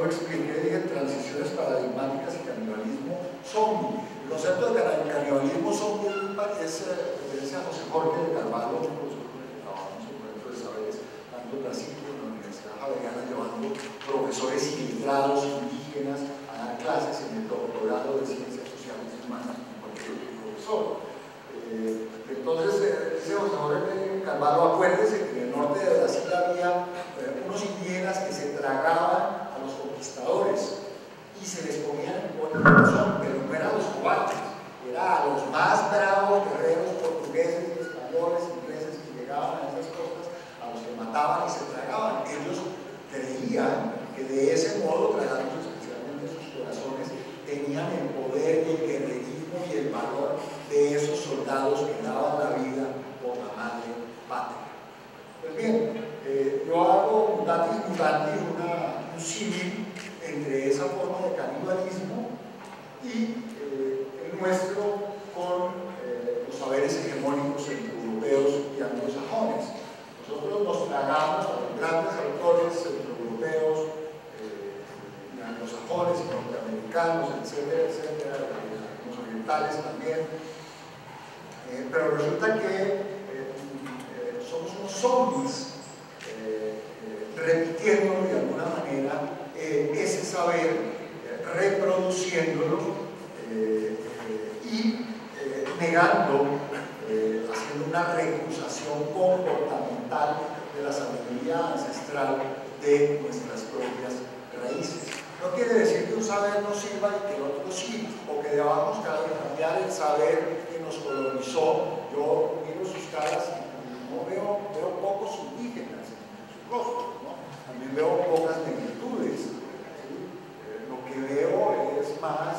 lo expliqué, dije transiciones paradigmáticas y canibalismo zombie. El concepto de canibalismo zombie es referencia a José Jorge de Carvalho, un profesor con el que trabajamos en el proyecto de saberes, tanto en Brasil como en la Universidad Javeriana, llevando profesores iletrados indígenas a dar clases en el doctorado de Ciencias Sociales y Humanas con cualquier profesor. Entonces, ese José Jorge de Carvalho, acuérdese que en el norte de Brasil había unos indígenas que se tragaban a los conquistadores y se les ponían en el corazón, pero no eran los cobardes, era a los más bravos guerreros portugueses, españoles, ingleses que llegaban a esas costas, a los que mataban y se tragaban. Ellos creían que de ese modo, tragándose especialmente sus corazones, tenían el poder y el guerrerismo y el valor de esos soldados que daban la vida por la madre patria. Pues bien, yo hago mutatis mutandis un símil entre esa forma de canibalismo y el nuestro con los saberes hegemónicos europeos y anglosajones. Nosotros nos tragamos a los grandes autores europeos y anglosajones y norteamericanos, etcétera, etcétera, los orientales también, pero resulta que somos unos zombies repitiendo de alguna manera ese saber, reproduciéndolo y negando, haciendo una recusación comportamental de la sabiduría ancestral de nuestras propias raíces. No quiere decir que un saber no sirva y que el otro sí, o que debamos cambiar el saber que nos colonizó. Yo miro sus caras y no veo pocos indígenas en sus rostros, ¿no? También veo pocas negritudes, ¿sí? Lo que veo es más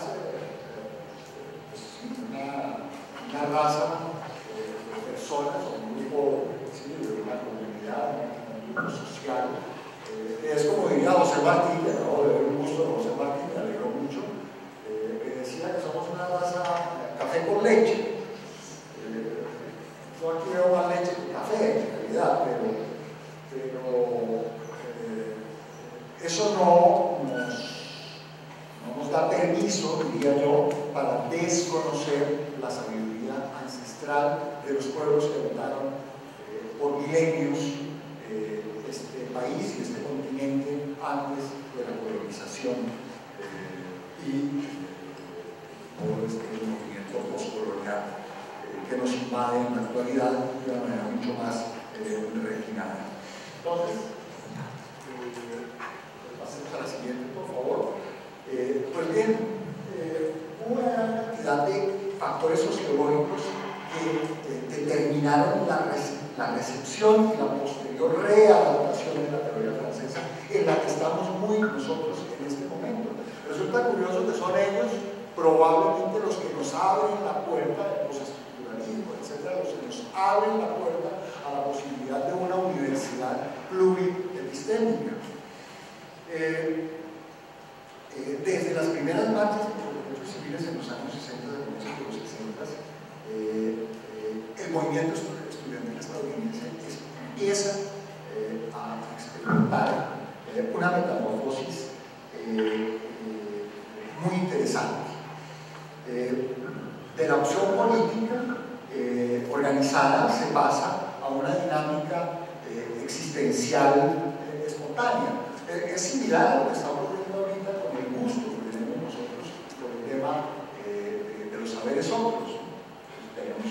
una raza de personas, un grupo, ¿sí? De una comunidad, un grupo social. Es como diría José Martí, que acabo de ver un gusto de José Martí, me alegró mucho, que decía que somos una raza café con leche. Yo aquí veo más leche que café, en realidad, pero eso no nos da permiso, diría yo, para desconocer la sabiduría ancestral de los pueblos que habitaron por milenios este país y este continente antes de la colonización y todo este movimiento postcolonial que nos invade en la actualidad de una manera mucho más refinada. Entonces, pasemos a la siguiente, por favor. Pues bien, una cantidad de factores sociológicos que determinaron la recepción y la posterior readaptación de la teoría francesa en la que estamos muy nosotros en este momento. Resulta curioso que son ellos probablemente los que nos abren la puerta del postestructuralismo, etcétera, los que nos abren la puerta a la posibilidad de una universidad pluriepistémica. Desde las primeras marchas de los derechos civiles en los años 60, de comienzos de los 60, el movimiento estudiantil estadounidense empieza a experimentar una metamorfosis muy interesante. De la opción política organizada se pasa a una dinámica existencial espontánea. Es similar a lo que está ocurriendo ahorita con el gusto que tenemos nosotros por el tema de los saberes otros. Tenemos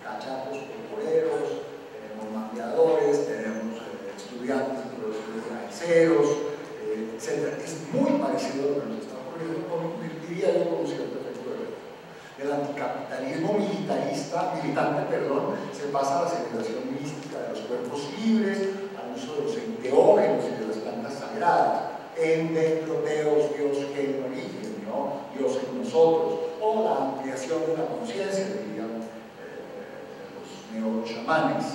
cachapos corporeros, tenemos mapeadores, tenemos estudiantes de profesores granjeros, etc. Es muy parecido a lo que nos está ocurriendo diría yo, con un cierto efecto de verdad. El anticapitalismo militante, se pasa a la celebración mística de los cuerpos libres, al uso de los enteógenos y de las plantas sagradas, ende, proteos, Dios, gen, origen, ¿no? Dios en nosotros, o la ampliación de la conciencia, dirían los neochamanes.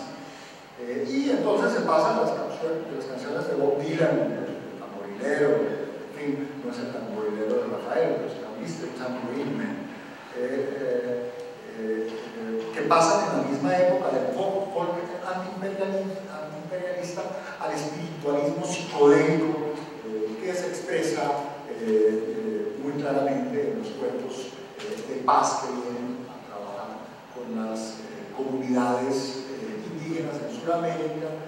Y entonces se pasan las canciones de Bob Dylan, el tamborilero, en fin, no es el tamborilero de Rafael, pero es el Mr. Tambourine Man, que pasan en la misma época del folk antiimperialista al espiritualismo psicodélico que se expresa muy claramente en los cuerpos de paz que vienen a trabajar con las comunidades indígenas en Sudamérica,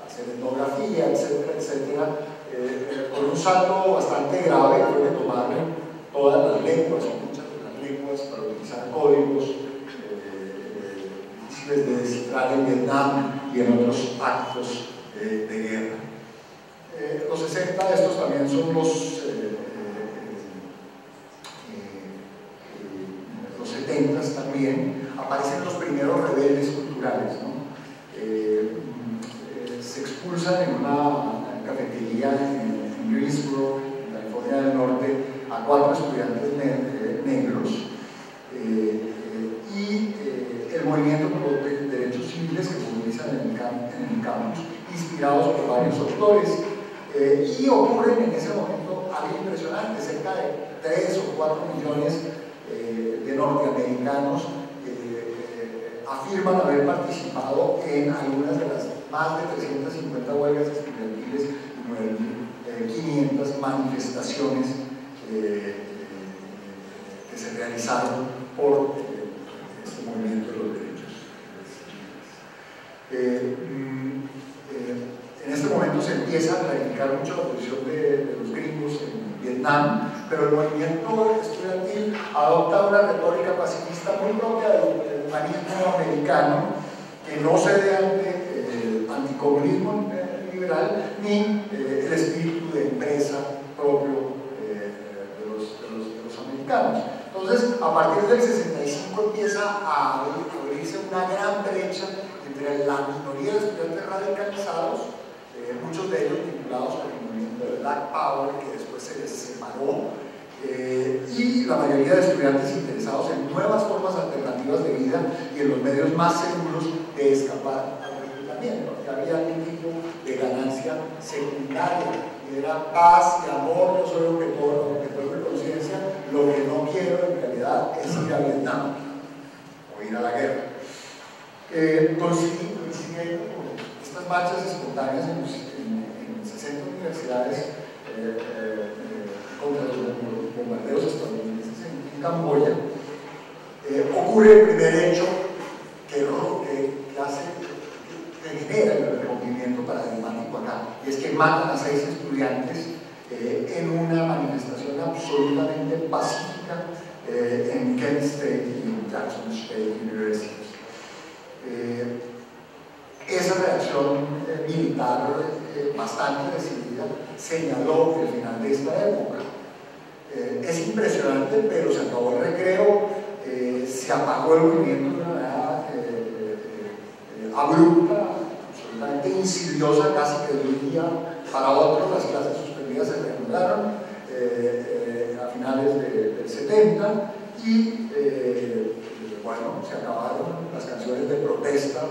hacer etnografía, etcétera, etcétera, con un salto bastante grave. Fue que tomaron todas las lenguas, muchas de las lenguas, para utilizar códigos difíciles de descifrar en Vietnam y en otros actos de guerra. Los 60, estos también son los 70 también, aparecen los primeros rebeldes culturales, ¿no? Se expulsan en una cafetería en Greensboro, en California del Norte, a 4 estudiantes negros, y el movimiento por los derechos civiles que se movilizan en el campus, inspirados por varios autores, y ocurren en ese momento algo impresionante. Cerca de 3 o 4 millones de norteamericanos afirman haber participado en algunas de las más de 350 huelgas estudiantiles y 9.500 manifestaciones que se realizaron por este movimiento de los derechos civiles. En este momento se empieza a clarificar mucho la posición de los gringos en Vietnam, pero el movimiento estudiantil adopta una retórica pacifista muy propia del humanismo americano, que no cede ante el anticomunismo liberal ni el espíritu de empresa propio de los americanos. Entonces, a partir del 65 empieza a abrirse una gran brecha entre la minoría de estudiantes radicalizados, muchos de ellos vinculados con el movimiento de Black Power, que después se les separó, y la mayoría de estudiantes interesados en nuevas formas alternativas de vida y en los medios más seguros de escapar al reclutamiento. Que había algún tipo de ganancia secundaria, y era paz y amor. Yo soy lo que tengo de conciencia, lo que no quiero en realidad es ir a Vietnam o ir a la guerra. Coincidiendo con estas marchas espontáneas en 60 universidades contra los bombardeos estadounidenses en Camboya, ocurre el primer hecho que genera el rompimiento paradigmático acá, y es que matan a 6 estudiantes en una manifestación absolutamente pacífica en Kent State y en Jackson State University. Esa reacción militar bastante decidida señaló el final de esta época. Es impresionante, pero se acabó el recreo, se apagó el movimiento de una manera abrupta, absolutamente insidiosa, casi que de un día para otro. Las clases suspendidas se reanudaron a finales del 70 y bueno, se acabaron las canciones de protesta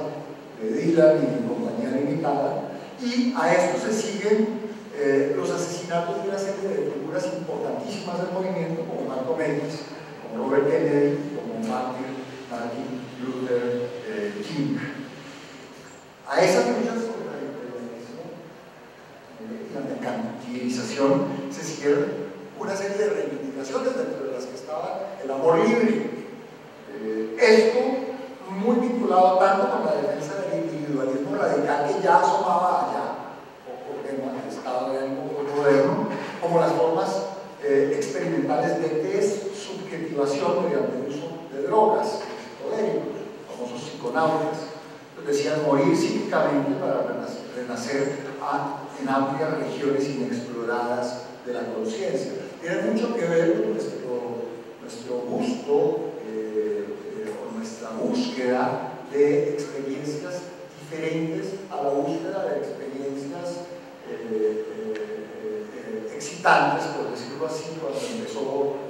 de Dylan y compañía limitada, y a esto se siguen los asesinatos de una serie de figuras importantísimas del movimiento, como Malcolm X, como Robert Kennedy, como Martin Luther King. A esas luchas contra el imperialismo y la mercantilización se siguieron una serie de reivindicaciones, dentro de las que estaba el amor libre. Esto muy vinculado tanto con la defensa del individualismo radical, que ya asomaba allá, poco en el estado de ánimo moderno, como las formas experimentales de desubjetivación mediante el uso de drogas, psicodélicos, famosos psiconautas. Decían morir psíquicamente para renacer en amplias regiones inexploradas de la conciencia. Tiene mucho que ver con nuestro gusto o nuestra búsqueda de experiencias diferentes a la búsqueda de experiencias excitantes, por decirlo así, cuando empezó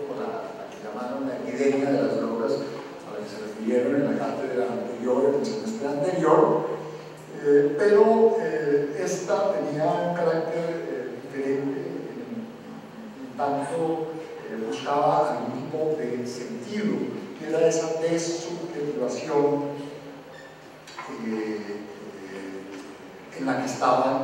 con la que llamaron la epidemia de las drogas, a la que se refirieron en la cátedra anterior, en el semestre anterior, pero esta tenía un carácter diferente, en tanto buscaba algún tipo de sentido, que era esa desubjetivación en la que estaban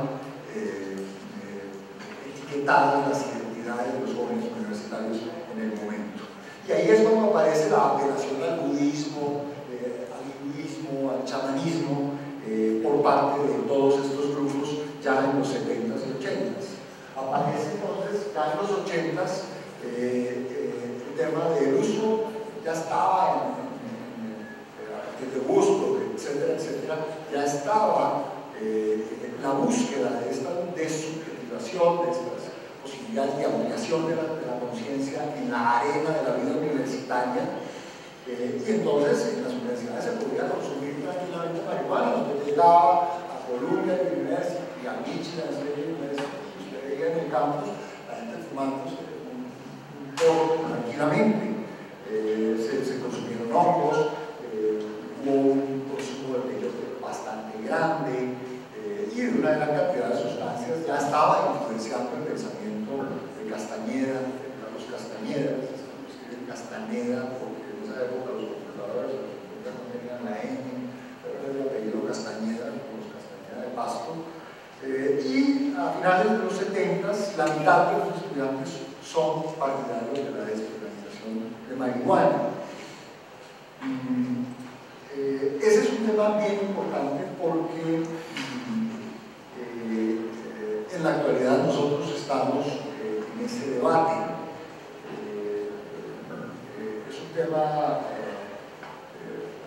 vetadas las identidades de los jóvenes universitarios en el momento. Y ahí es cuando aparece la apelación al budismo, al hinduismo, al chamanismo, por parte de todos estos grupos ya en los 70s y 80s. Aparece entonces ya en los 80s el tema del uso, ya estaba desde Woodstock, etcétera, etcétera, ya estaba la búsqueda de esta desubjetivación, de estas posibilidades de ampliación de la conciencia en la arena de la vida universitaria. Y entonces en las universidades se podía consumir tranquilamente marihuana. Usted llegaba a Columbia University y a Michigan State University, usted veía en el campus la gente fumando un poco tranquilamente. Se consumieron hongos, hubo un consumo de peyote bastante grande, y de una gran cantidad de sustancias. Ya estaba influenciando el pensamiento de Castañeda, Carlos Castañeda, Castaneda, porque en esa época los computadores no tenían la N, pero era el apellido Castañeda, los Castañeda de Pasto. Y a finales de los 70s, la mitad de los estudiantes son partidarios de la despenalización de marihuana. Ese es un tema bien importante porque en la actualidad nosotros estamos en ese debate. Es un tema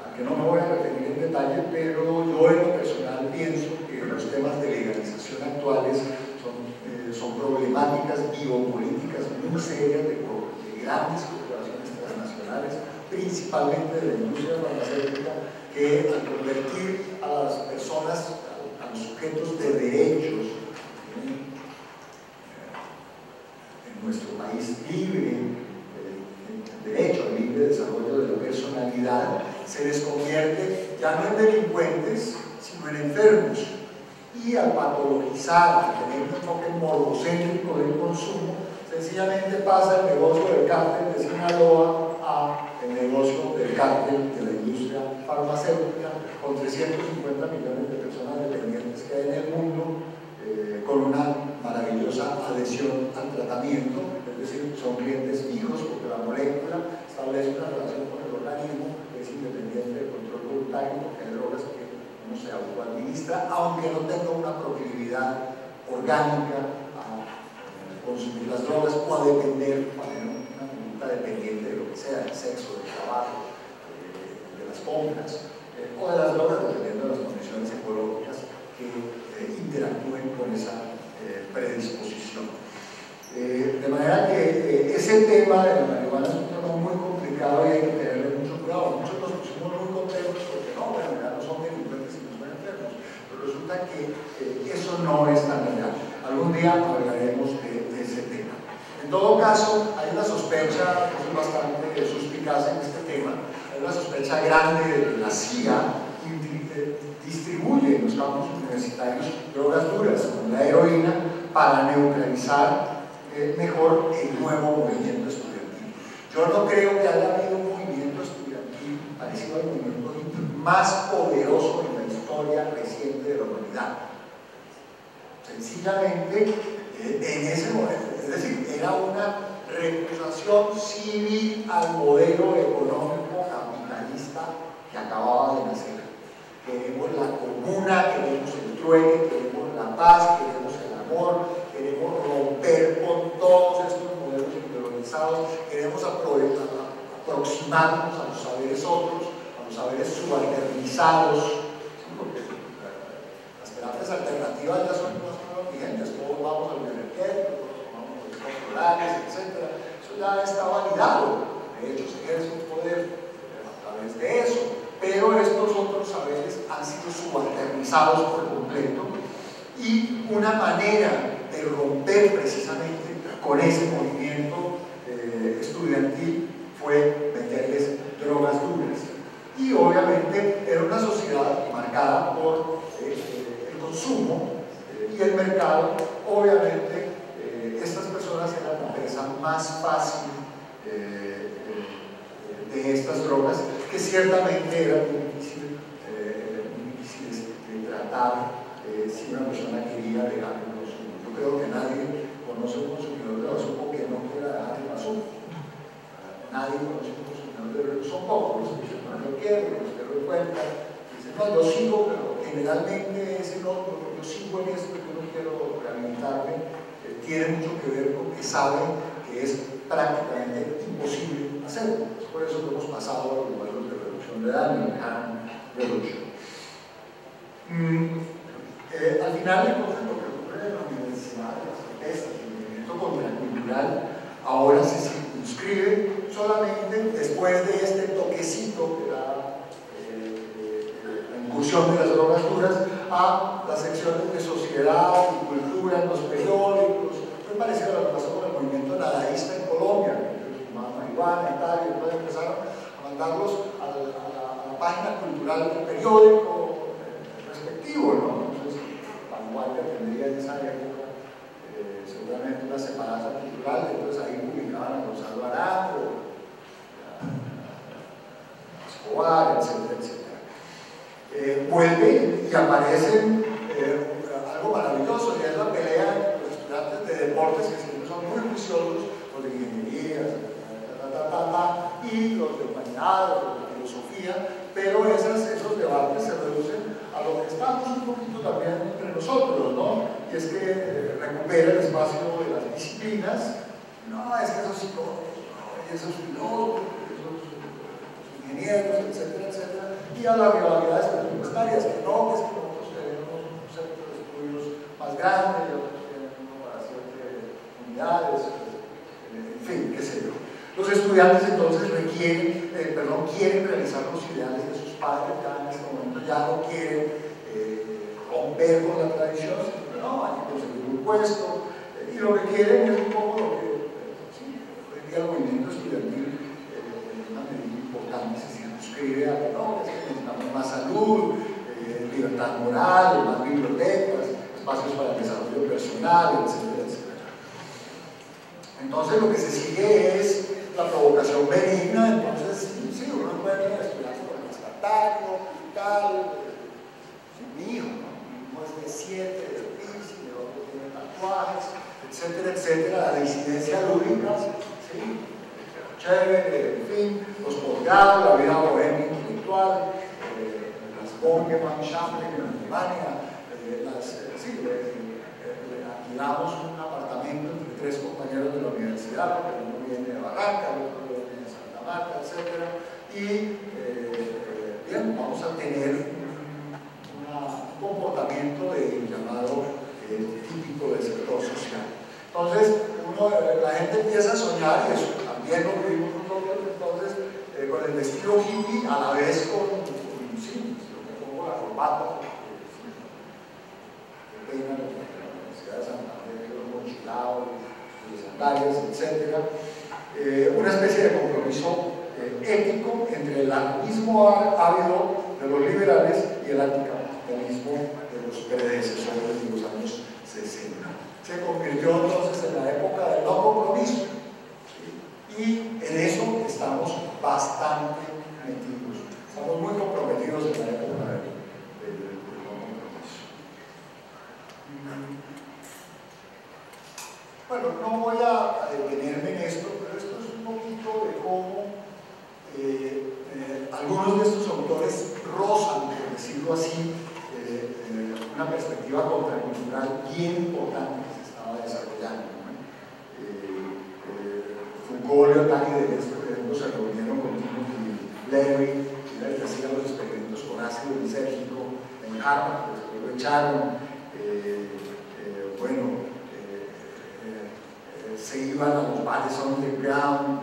al que no me voy a referir en detalle, pero yo en lo personal pienso que los temas de legalización actuales son problemáticas biopolíticas muy serias de grandes corporaciones transnacionales, principalmente de la industria farmacéutica, que al convertir a las personas, a los sujetos de derechos en nuestro país libre, el derecho al libre desarrollo de la personalidad, se les convierte ya no en delincuentes, sino en enfermos. Y al patologizar, al tener un enfoque morbocéntrico del consumo, sencillamente pasa el negocio del cártel de Sinaloa a el negocio del cártel de la industria farmacéutica, con 350 millones de personas dependientes que hay en el mundo, con una maravillosa adhesión al tratamiento, es decir, son clientes fijos porque la molécula establece una relación con el organismo, es independiente del control voluntario, porque hay drogas que uno se autoadministra, aunque no tenga una proclividad orgánica a consumir las drogas o a depender, para una conducta dependiente de lo que sea, del sexo, del trabajo, de las compras, o de las drogas, dependiendo de las condiciones ecológicas que interactúen con esa predisposición. De manera que ese tema de la marihuana es un tema muy complicado y hay que tenerle mucho cuidado. Muchos nos pusimos muy contentos porque no, bueno, ya no son delincuentes y no son enfermos, pero resulta que eso no es tan real. Algún día hablaremos de ese tema. En todo caso, hay una sospecha, que es bastante suspicaz en este tema, hay una sospecha grande de que la CIA distribuye en los campos universitarios drogas duras, como la heroína, para neutralizar mejor el nuevo movimiento estudiantil. Yo no creo que haya habido un movimiento estudiantil parecido al movimiento hippie más poderoso en la historia reciente de la humanidad. Sencillamente, en ese momento, es decir, era una recusación civil al modelo económico capitalista que acababa de nacer. Queremos la comuna, queremos el trueque, queremos la paz, queremos el amor, queremos romper con todos estos modelos ideologizados, queremos aproximarnos a los saberes otros, a los saberes subalternizados, ¿sí? Porque las terapias alternativas ya son más vigentes, todos vamos al energético, todos tomamos los corporales, etc. Eso ya está validado, de hecho se ejerce un poder a través de eso. Pero estos otros saberes han sido subalternizados por completo y una manera de romper precisamente con ese movimiento estudiantil fue meterles drogas duras. Y obviamente era una sociedad marcada por el consumo y el mercado. Obviamente estas personas eran la presa más fácil de estas drogas, que ciertamente eran muy difíciles de tratar si una persona quería dejar el consumo. Yo creo que nadie con conoce un consumidor de bazuco que no quiera dejar el bazuco. Nadie conoce un consumidor de bazuco, son pocos los que no lo quieren, los que lo encuentran. Dicen, no, yo sigo, pero generalmente es el otro, yo sigo en esto, yo no quiero rehabilitarme. Tiene mucho que ver con que saben que es prácticamente imposible hacerlo. Es por eso que hemos pasado a los modelos de reducción de daño, de harm reduction. Al final, entonces, lo que ocurre en la universidad, las protestas, el movimiento contracultural, ahora se circunscribe solamente después de este toquecito que da la incursión de las drogas duras a las secciones de sociedad y cultura en los periódicos. Muy parecido a lo que pasó con el movimiento nadaísta en Colombia, que fumaban marihuana y tal, y después empezaron a mandarlos a la página cultural del periódico respectivo, ¿no? Entonces, Vanguardia tendría en esa época seguramente una separata cultural, entonces ahí publicaban a Gonzalo Arango, a Escobar, etcétera, etcétera. Vuelve y aparecen algo maravilloso, y es la pelea entre los estudiantes de deportes, que siempre son muy juiciosos, los de ingeniería, y los de humanidades, los de filosofía, pero esos debates se reducen a lo que estamos un poquito también entre nosotros, ¿no? Y es que recupera el espacio de las disciplinas. No, es que esos psicólogos, no, esos filósofos, esos ingenieros, etcétera, etcétera, y a las rivalidades presupuestarias, que no, es que nosotros tenemos un centro de estudios más grande, y otros tienen uno para ciertas unidades, en fin, qué sé yo. Los estudiantes entonces quieren realizar los ideales de sus padres, ya en este momento ya no quieren romper con la tradición, sino no, hay que conseguir un puesto, y lo que quieren es un poco lo que hoy en día el movimiento estudiantil en una medida importante se circunscribe a que no, es que necesitamos más salud, libertad moral, más bibliotecas, espacios para el desarrollo personal, etcétera, etcétera. Entonces lo que se sigue es la provocación benigna. Entonces sí, uno encuentra estudiantes con el estatario y tal, mi hijo, ¿no? Mi hijo es de 7, de Piscis, el otro tiene tatuajes, etcétera, etcétera, la disidencia lúdica, ¿sí? Chévere, en fin, los posgrados, la vida bohemia intelectual, las Bongemann Chambre en Alemania, alquilamos un apartamento entre 3 compañeros de la universidad, porque uno viene de Barranca, el otro viene de Santa Marta, etc. Y bien, vamos a tener un comportamiento llamado típico del sector social. Entonces, la gente empieza a soñar, y eso también lo vivimos nosotros, entonces, con el vestido hippie, a la vez sí, lo que pongo la corbata, que peinan la Universidad de Santander, los mochilados, los sandalias, etc. Una especie de compromiso ético entre el anarquismo ávido de los liberales y el anticapitalismo de los predecesores de los años 60. Se convirtió entonces en la época del no compromiso, ¿sí? Y en eso estamos bastante metidos. Estamos muy comprometidos en la época del no compromiso. Bueno, no voy a detenerme en esto, pero esto es un poquito de cómo algunos de estos autores rozan, por decirlo así, una perspectiva contracultural bien importante que se estaba desarrollando, ¿no? Foucault, Lyotard y Deleuze, por ejemplo, se reunieron con Timothy Leary, que hacía los experimentos con ácido lisérgico en Harvard, después lo echaron. Se iban a los bares underground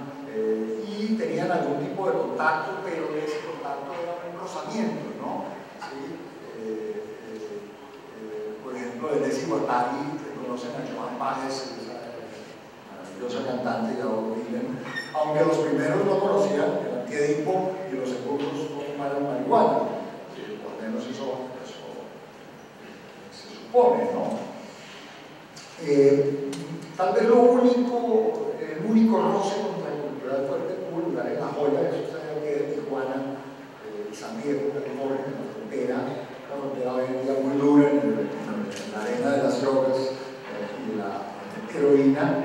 y tenían algún tipo de contacto, pero ese contacto era un rozamiento, ¿no? ¿Sí? Por ejemplo, Deleuze y Guattari conocen a Joan Baez, esa maravillosa cantante, y a Bob Dylan, aunque los primeros no conocían el antiedipo y los segundos no fumaron marihuana, por lo menos eso se supone, ¿no? Tal vez el único roce contracultural fuerte tuvo lugar en La Joya, eso se ve que de Tijuana y San Diego, California, en la frontera hoy en día muy dura en la arena de las drogas y heroína,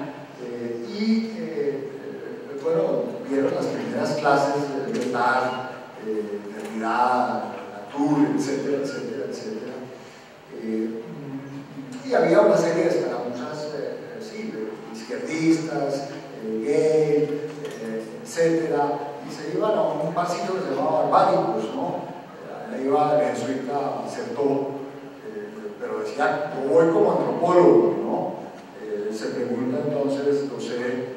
bueno, vieron las primeras clases de Lyotard, Derrida, Latour, etcétera, etcétera, etcétera. Y había una serie de escaramuzas, sí, izquierdistas, gay, etcétera, y se iban a un barcito que se llamaba Barbáricos, ¿no? Ahí iba el jesuita Certeau, pero decía, yo voy como antropólogo, ¿no? Se pregunta entonces, no sé,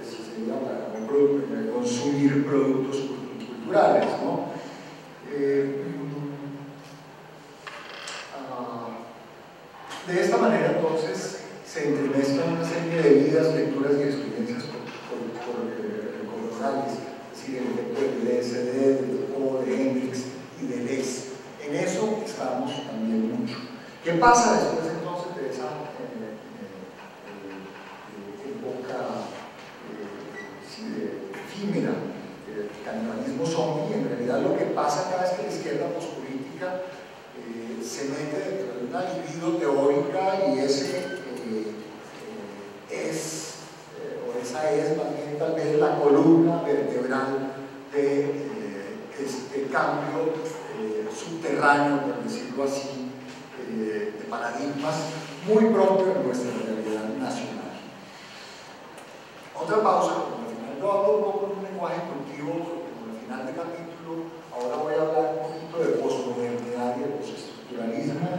si se iba a consumir productos culturales, ¿no? De esta manera, entonces, se entremezclan una serie de vidas, lecturas y experiencias corporales, es decir, el efecto del LSD, de Foucault, de Hendrix y de Deleuze. En eso estamos también mucho. ¿Qué pasa después entonces de esa época efímera del canibalismo zombie? En realidad lo que pasa cada vez que la izquierda pospolítica se mete dentro de una libido teórica y esa es más bien tal vez la columna vertebral de este cambio subterráneo, por decirlo así, de paradigmas muy propio de nuestra realidad nacional. Otra pausa, como al final yo hablo un poco en un lenguaje intuitivo, como al final del capítulo, ahora voy a hablar un poquito de posmodernidad y de postestructuralismo,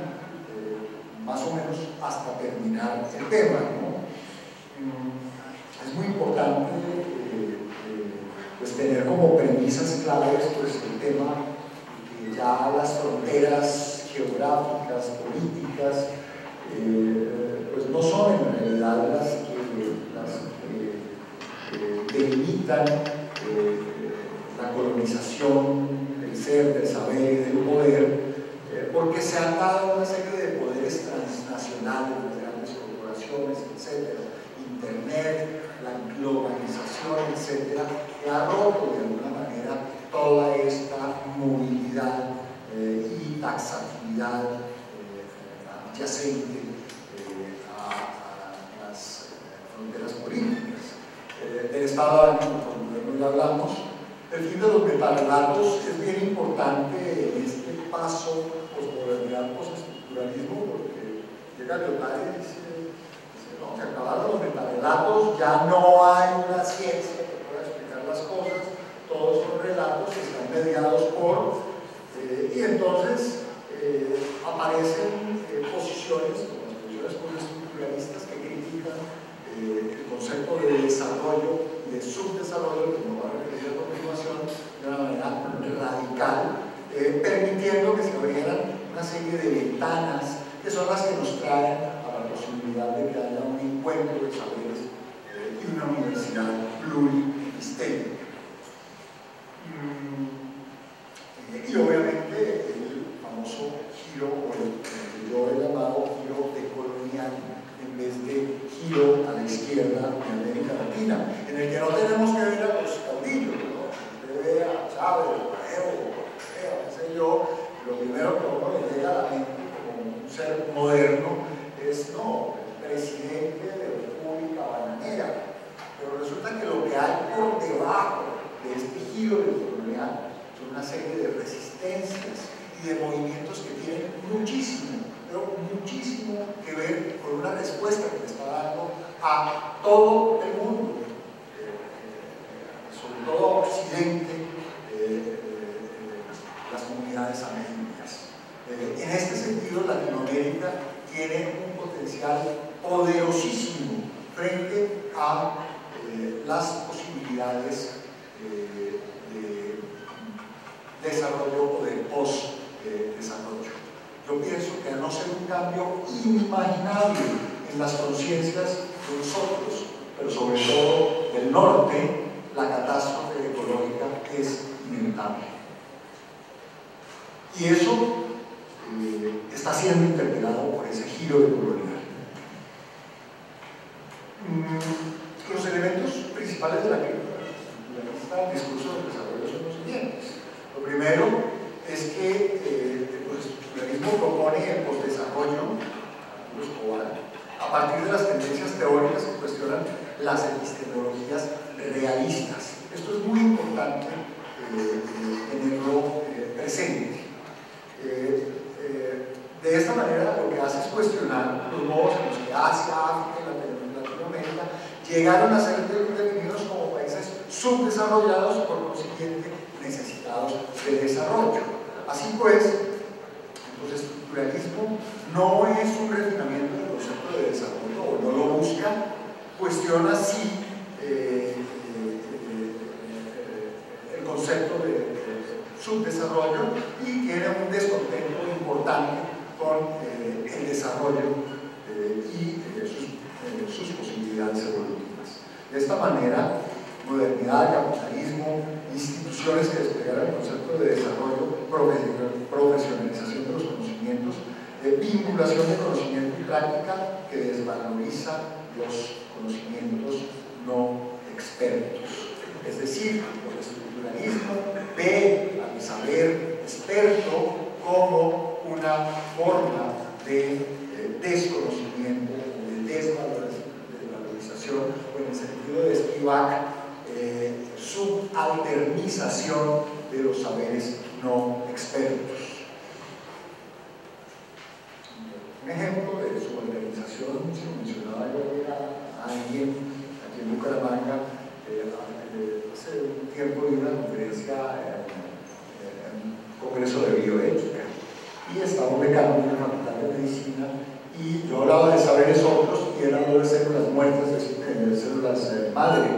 más o menos hasta terminar el tema, ¿no? Es muy importante pues tener como premisas claves pues, el tema de que ya las fronteras geográficas, políticas, pues no son en realidad las que delimitan la colonización del ser, del saber y del poder, porque se han dado una serie de poderes transnacionales, las grandes corporaciones, etc. Internet, la globalización, etc., que ha roto de alguna manera toda esta movilidad y taxatividad adyacente a las fronteras políticas. Del estado de ánimo, como ya hablamos, el fin de los metarrelatos es bien importante en este paso posmodernidad, postestructuralismo, porque llega Lyotard y dice, no, se acabaron los metarrelatos, ya no hay una ciencia que pueda explicar las cosas, todos son relatos que están mediados por, y entonces aparecen posiciones, como las posiciones postestructuralistas, que critican el concepto de desarrollo y de subdesarrollo, que no va a referir a continuación, de una manera radical, permitiendo que se abrieran una serie de ventanas que son las que nos traen a la posibilidad de que haya un encuentro de saberes y una universidad plurihistémica. Y obviamente el famoso giro, o el que yo he llamado giro decolonial, en vez de giro a la izquierda de América Latina, en el que no tenemos que ver a los caudillos, ¿no? Usted ve a Chávez, a Evo, qué sé yo, lo primero que a uno le llega a la mente como un ser moderno es, no, el presidente de la República Bananera, pero resulta que lo que hay por debajo de este giro decolonial son una serie de resistencias y de movimientos que tienen muchísimo, pero muchísimo que ver con una respuesta que le está dando a todo el mundo, sobre todo a Occidente, las comunidades amerindias. En este sentido, Latinoamérica tiene un potencial poderosísimo frente a las posibilidades de desarrollo o de post-desarrollo. Yo pienso que a no ser un cambio inimaginable en las conciencias de nosotros, pero sobre todo del norte, la catástrofe ecológica es inevitable. Y eso está siendo interpelado por ese giro decolonial. Los elementos principales de la crítica del discurso del desarrollo son los siguientes. Lo primero es que el postestructuralismo propone el postdesarrollo a partir de las tendencias teóricas epistemologías realistas. Esto es muy importante tenerlo presente. De esta manera lo que hace es cuestionar los modos en los que Asia, África y Latinoamérica llegaron a ser definidos como países subdesarrollados y por consiguiente necesitados de desarrollo. Así pues, el estructuralismo no es un refinamiento del concepto de desarrollo, o no lo busca, cuestiona sí el concepto de subdesarrollo y tiene un descontento importante con el desarrollo y sus posibilidades evolutivas. De esta manera, modernidad, capitalismo, instituciones que desplegaron el concepto de desarrollo, profesionalización de los conocimientos, vinculación de conocimiento y práctica que desvaloriza los conocimientos no expertos. Es decir, el estructuralismo ve al saber experto como una forma de desconocimiento, de desvalorización, o en el sentido de Spivak, subalternización de los saberes no expertos. Un ejemplo de subalternización, se lo mencionaba yo a alguien aquí en Bucaramanga, hace un tiempo di una conferencia en un congreso de bioética y estaba un decano en la facultad de medicina y yo hablaba de saberes otros y él habló de células muertas, de células madre,